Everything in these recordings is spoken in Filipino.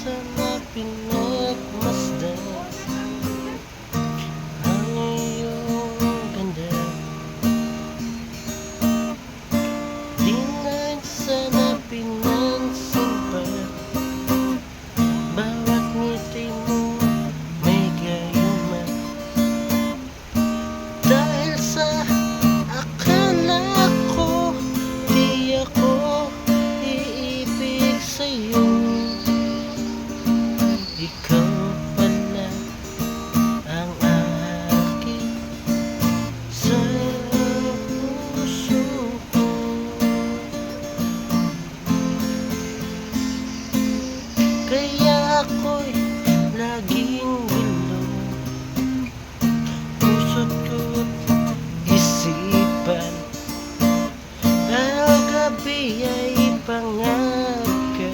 sana pinagmasdan ang iyong ganda. Di na sana pinansin pa bawat ngiti mo may gayuma. Dahil sa akala ko di ako iibig sa'yo, ikaw pala ang akin sa puso ko. Kaya ako'y laging gulo, puso't ko't isipan, araw-gabi ay pangaka,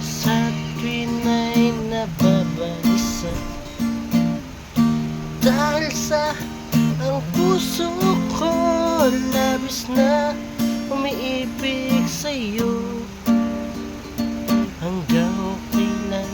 sa tuwin ay nababalisa. Dahil sa ang puso ko labis na umiibig sa'yo, hanggang kailan